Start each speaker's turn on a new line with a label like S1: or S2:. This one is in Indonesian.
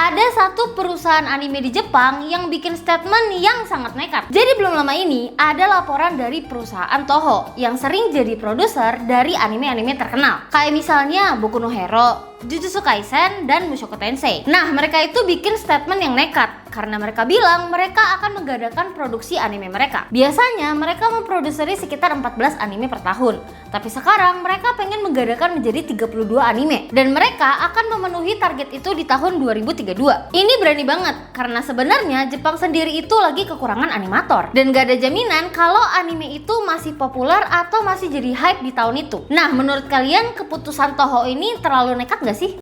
S1: ada satu perusahaan anime di Jepang yang bikin statement yang sangat nekat. Jadi belum lama ini ada laporan dari perusahaan Toho yang sering jadi produser dari anime-anime terkenal. Kayak misalnya Boku no Hero, Jujutsu Kaisen, dan Mushoku Tensei. Nah, mereka itu bikin statement yang nekat karena mereka bilang mereka akan mengadakan produksi anime mereka. Biasanya mereka memproduksi sekitar 14 anime per tahun, tapi sekarang mereka pengen mengadakan menjadi 32 anime dan mereka akan memenuhi target itu di tahun 2032. Ini berani banget karena sebenarnya Jepang sendiri itu lagi kekurangan animator dan gak ada jaminan kalau anime itu masih populer atau masih jadi hype di tahun itu. Nah, menurut kalian keputusan Toho ini terlalu nekat gak sih?